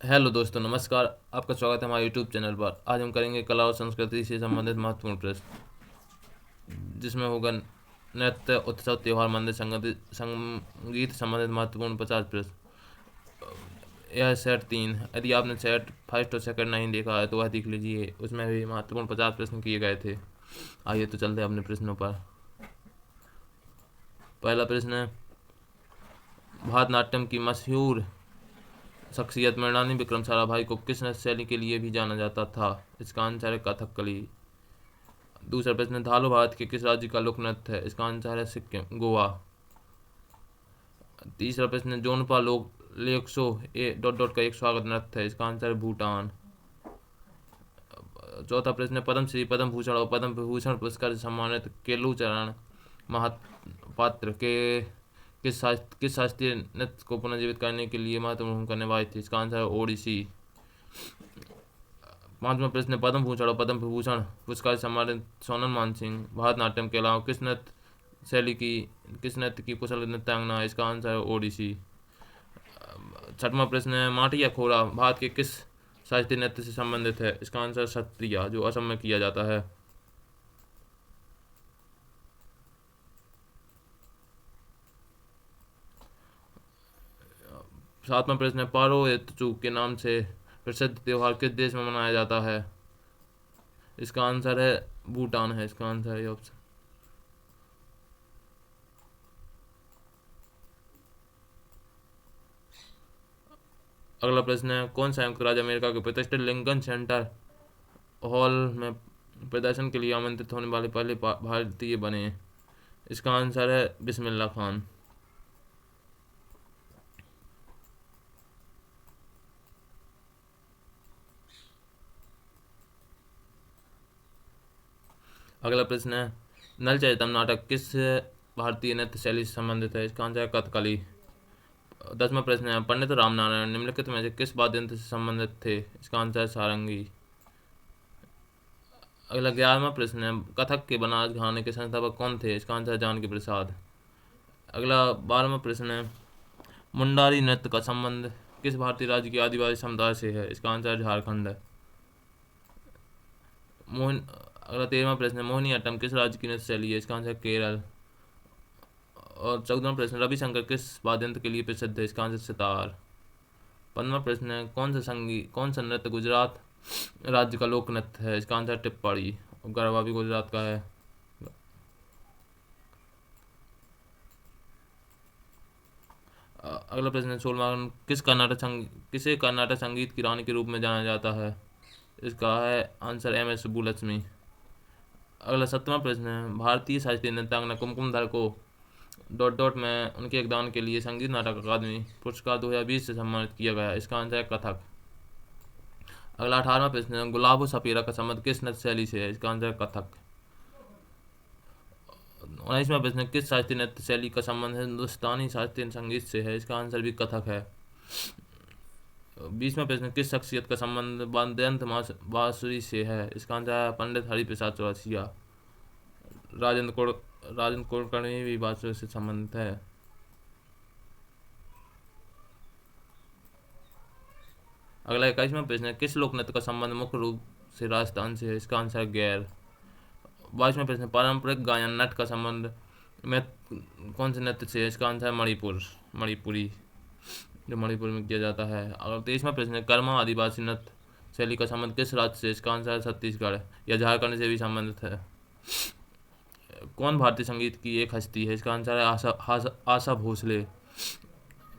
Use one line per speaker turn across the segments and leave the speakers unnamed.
Hello दोस्तों, नमस्कार। आपका स्वागत है हमारे यूट्यूब चैनल पर। आज हम करेंगे कला और संस्कृति से संबंधित महत्वपूर्ण प्रश्न, जिसमें होगा नृत्य, उत्सव, त्योहार, मंदिर, संगीत संबंधित महत्वपूर्ण 50 प्रश्न। यह सेट 3। यदि आपने सेट फर्स्ट और सेकंड नहीं देखा है तो वह देख लीजिए, उसमें भी महत्वपूर्ण 50 प्रश्न किए गए थे। आइए तो चलते हैं अपने प्रश्नों पर। पहला प्रश्न है, भारतनाट्यम की मशहूर शख्सियत मृणालिनी विक्रम साराभाई को किस नृत्य शैली के लिए भी जाना जाता था? इसका आंसर है कथकली। दूसरा प्रश्न, धालो भारत के किस राज्य का लोक नृत्य है? इसका आंसर है सिक्किम, गोवा। तीसरा प्रश्न, जोनपा लोक लेक्सो ए डॉट डॉट का एक स्वागत नृत्य है। इसका आंसर है भूटान। चौथा प्रश्न, पद्मश्री, पद्म भूषण और पद्म विभूषण पुरस्कार से सम्मानित केलूचरण महापात्र के किस शास्त्रीय नृत्य को पुनर्जीवित करने के लिए महत्वपूर्ण भूमिका निभाई थी? इसका आंसर है ओडिसी। पांचवा प्रश्न, पद्म भूषण और पद्म विभूषण पुरस्कार से सम्मानित सोनल मानसिंह भारतनाट्यम के अलावा किस नृत्य की कुशल नृत्यांगना है? इसका आंसर है ओडिसी। छठवां प्रश्न है, माटी या खोरा भारत के किस शास्त्रीय नृत्य से संबंधित है? इसका आंसर सत्रिया, जो असम में किया जाता है। सातवां प्रश्न है, पारो एतचू के नाम से प्रसिद्ध त्योहार किस देश में मनाया जाता है? इसका आंसर है भूटान है। इसका आंसर है ऑप्शन। अगला प्रश्न है, कौन संयुक्त राज्य अमेरिका के प्रतिष्ठित लिंकन सेंटर हॉल में प्रदर्शन के लिए आमंत्रित होने वाले पहले भारतीय बने? इसका आंसर है बिस्मिल्लाह खान। अगला प्रश्न है, नल चरितम नाटक किस भारतीय नृत्य शैली से संबंधित है? इसका आंसर है कथकली। 10वां प्रश्न है, पंडित रामनारायण निम्नलिखित में से किस वाद्य यंत्र से संबंधित थे? इसका आंसर है सारंगी। अगला 11वां प्रश्न है, कथक के बनारस घराने के संस्थापक कौन थे? इसका आंसर है जानकी प्रसाद। अगला 12वां प्रश्न है, मुंडारी नृत्य का संबंध किस भारतीय राज्य के आदिवासी समुदाय से है? इसका आंसर है झारखंड। मोहन अगला 13वां प्रश्न है, मोहिनीअट्टम किस राज्य की नृत्य शैली है? इसका आंसर है केरल। और 14वां प्रश्न, रविशंकर किस वाद्य यंत्र के लिए प्रसिद्ध है? इसका आंसर सितार। 15वां प्रश्न है, कौन सा नृत्य गुजरात राज्य का लोक नृत्य है? इसका आंसर है टिप्पणी, और गरबा भी गुजरात का है। अगला प्रश्न है, 16वां, किसे कर्नाटक संगीत की रानी के रूप में जाना जाता है? इसका है आंसर MS सुब्बुलक्ष्मी। अगला 17वां प्रश्न है, भारतीय शास्त्रीय नृत्यांगना कुमकुम धर को डॉट डॉट में उनके योगदान के लिए संगीत नाटक अकादमी पुरस्कार 2020 से सम्मानित किया गया। इसका आंसर है कथक। अगला 18वां प्रश्न है, गुलाबो सपेरा का संबंध किस नृत्य शैली से है? इसका आंसर है कथक। 19वां प्रश्न, किस शास्त्रीय नृत्य शैली का संबंध हिंदुस्तानी शास्त्रीय संगीत से है? इसका आंसर भी कथक है। 20वां प्रश्न, किस शख्सियत का संबंध वाद्ययंत्र बांसुरी से है? इसका आंसर है पंडित हरिप्रसाद चौरसिया। राजेंद्र कुलकर्णी भी बांसुरी से संबंधित है। अगला 21वां प्रश्न है, किस लोक नृत्य का संबंध मुख्य रूप से राजस्थान से है? इसका आंसर है गैर। 22वां प्रश्न, पारंपरिक गायन नट का संबंध में कौन से नृत्य से है? इसका आंसर है मणिपुरी, जो मणिपुर में किया जाता है। अगर 23वां प्रश्न है, कर्मा आदिवासी नृत्य शैली का संबंध किस राज्य से? इसका आंसर है छत्तीसगढ़ या झारखंड से भी संबंधित है। कौन भारतीय संगीत की एक हस्ती है? इसका आंसर है आशा भोसले।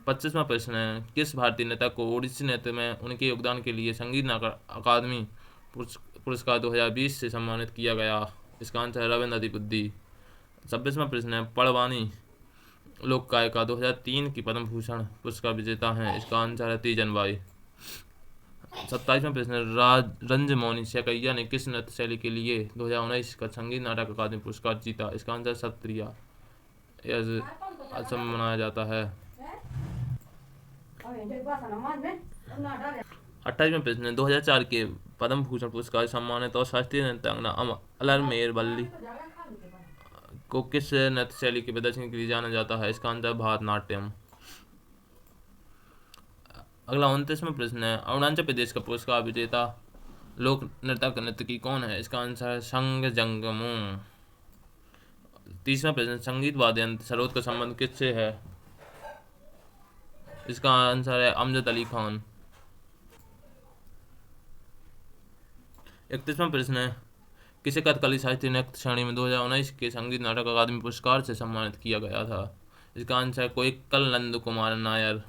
25वां प्रश्न है, किस भारतीय नेता को ओडिसी नृत्य में उनके योगदान के लिए संगीत नाटक अकादमी पुरस्कार 2020 से सम्मानित किया गया? इसका आंसर है रविंद्र अधिबुद्धी। 26वां प्रश्न है, पड़वानी लोक गायिका 2003 की पद्म भूषण पुरस्कार विजेता हैं। इसका आंसर है तीजन बाई। 27वां प्रश्न है, रंजमौनी शेकैया ने किस नृत्य शैली के लिए 2019 का संगीत नाटक अकादमी पुरस्कार जीता? इसका आंसर सत्रिया, यह असम में मनाया जाता है। 28वां प्रश्न है, 2004 के पद्म भूषण पुरस्कार से सम्मानित और शास्त्रीय नृत्यांगना अलरमेल वल्ली को किस नृत्य शैली के प्रदर्शन के लिए जाना जाता है? इसका आंसर भारतनाट्यम। अगला 29वां प्रश्न है, अरुणाचल प्रदेश का पुरस्कार विजेता लोक नृत्यक नर्तकी कौन है? इसका आंसर है संग जंगमू। 30वां प्रश्न, संगीत वाद्य यंत्र सरोद का संबंध किससे है? इसका आंसर है अमजद अली खान। 31वां प्रश्न है, किसे कथकली शास्त्रीय नृत्य श्रेणी में 2019 के संगीत नाटक अकादमी पुरस्कार से सम्मानित किया गया था? इसका आंसर है कोइक्कल नंद कुमार नायर।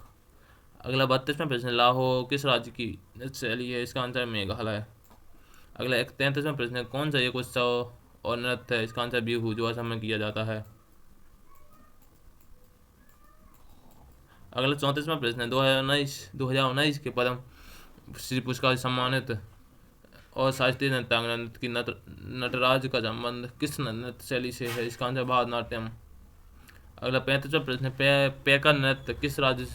अगला 32वां प्रश्न, लाहो किस राज्य की नृत्य शैली है? इसका आंसर है मेघालय। अगला 33वां प्रश्न है, कौन सा एक उत्सव और नृत्य है? इसका आंसर बिहू, जो असम में किया जाता है। अगला 34वां प्रश्न है, 2019 के पद्म श्री पुरस्कार से सम्मानित और शास्त्रीय नृत्यांगना की नटराज का संबंध किस नृत्य शैली से है? इसका आंसर भारतनाट्यम। अगला 35वां प्रश्न है, पैका नृत्य किस राज्य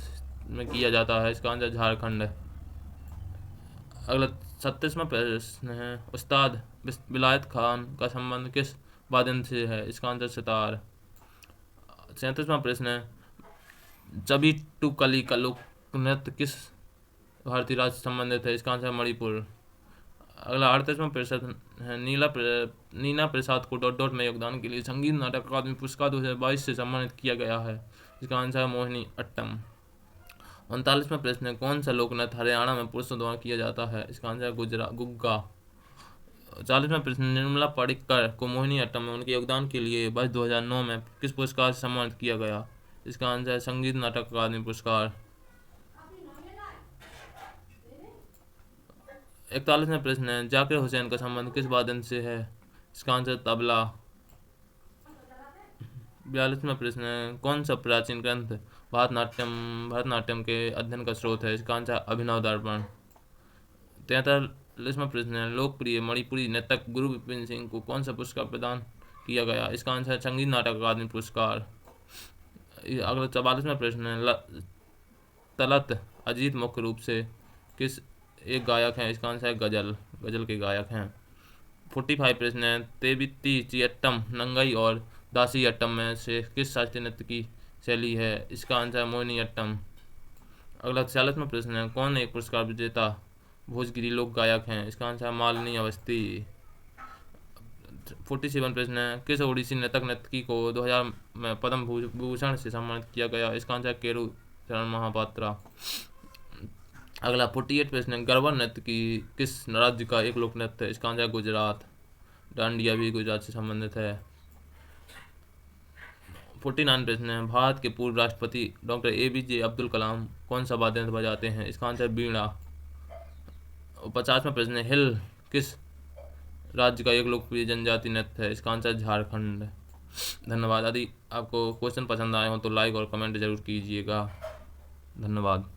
में किया जाता है? इसका आंसर झारखंड है। अगला 37वां प्रश्न है, उस्ताद विलायत खान का संबंध किस वाद्य से है? इसका आंसर सितार। 37वां प्रश्न है, जबी टू कली का लोक नृत्य किस भारतीय राज्य से संबंधित है? इसका आंसर मणिपुर। अगला 38वां प्रश्न है, नीना प्रसाद को डॉट डॉट में योगदान के लिए संगीत नाटक अकादमी पुरस्कार 2022 से सम्मानित किया गया है? इसका आंसर है मोहिनी अट्टम। 39वां प्रश्न है, कौन सा लोक नृत्य हरियाणा में पुरुषों द्वारा किया जाता है? इसका आंसर है गुग्गा। 40वां प्रश्न, निर्मला पारिकर को मोहिनी अट्टम में उनके योगदान के लिए वर्ष 2009 में किस पुरस्कार से सम्मानित किया गया? इसका आंसर है संगीत नाटक अकादमी पुरस्कार। 41वां प्रश्न है, जाकिर हुसैन का संबंध किस वादन से है? इसका आंसर तबला। 42वां प्रश्न है, कौन सा प्राचीन ग्रंथ भरतनाट्यम के अध्ययन का स्रोत है? इसका आंसर अभिनव दर्पण। 43वां प्रश्न है, लोकप्रिय मणिपुरी नर्तक गुरु विपिन सिंह को कौन सा पुरस्कार प्रदान किया गया? इसका आंसर है संगीत नाटक अकादमी पुरस्कार। अगला 44वां प्रश्न है, तलत अजीत मुख्य रूप से किस एक गायक हैं? इसका आंसर है गजल के गायक हैं। 45 प्रश्न है, तेबित्ती चियट्टम नंगई और दासी अट्टम में से किस शास्त्रीय नृत्य की शैली है? इसका आंसर है मोहिनी अट्टम। अगला 46वां प्रश्न है, कौन एक पुरस्कार विजेता भोजगिरी लोक गायक हैं? इसका आंसर है मालिनी अवस्थी। 47वां प्रश्न है, किस ओडिसी नर्तकी को 2000 में पद्म भूषण से सम्मानित किया गया? इसका आंसर है केरू चरण महापात्रा। अगला 48 प्रश्न है, गरबा नृत्य की किस राज्य का एक लोक नृत्य है? इसका आंसर है गुजरात। डांडिया भी गुजरात से संबंधित है। 49 प्रश्न है, भारत के पूर्व राष्ट्रपति डॉक्टर APJ अब्दुल कलाम कौन सा वाद्य यंत्र बजाते हैं? इसका आंसर बीड़ा। 50वां प्रश्न है, हिल किस राज्य का एक लोकप्रिय जनजाति नृत्य है? इसका आंसर झारखंड। धन्यवाद। यदि आपको क्वेश्चन पसंद आए हो तो लाइक और कमेंट जरूर कीजिएगा। धन्यवाद।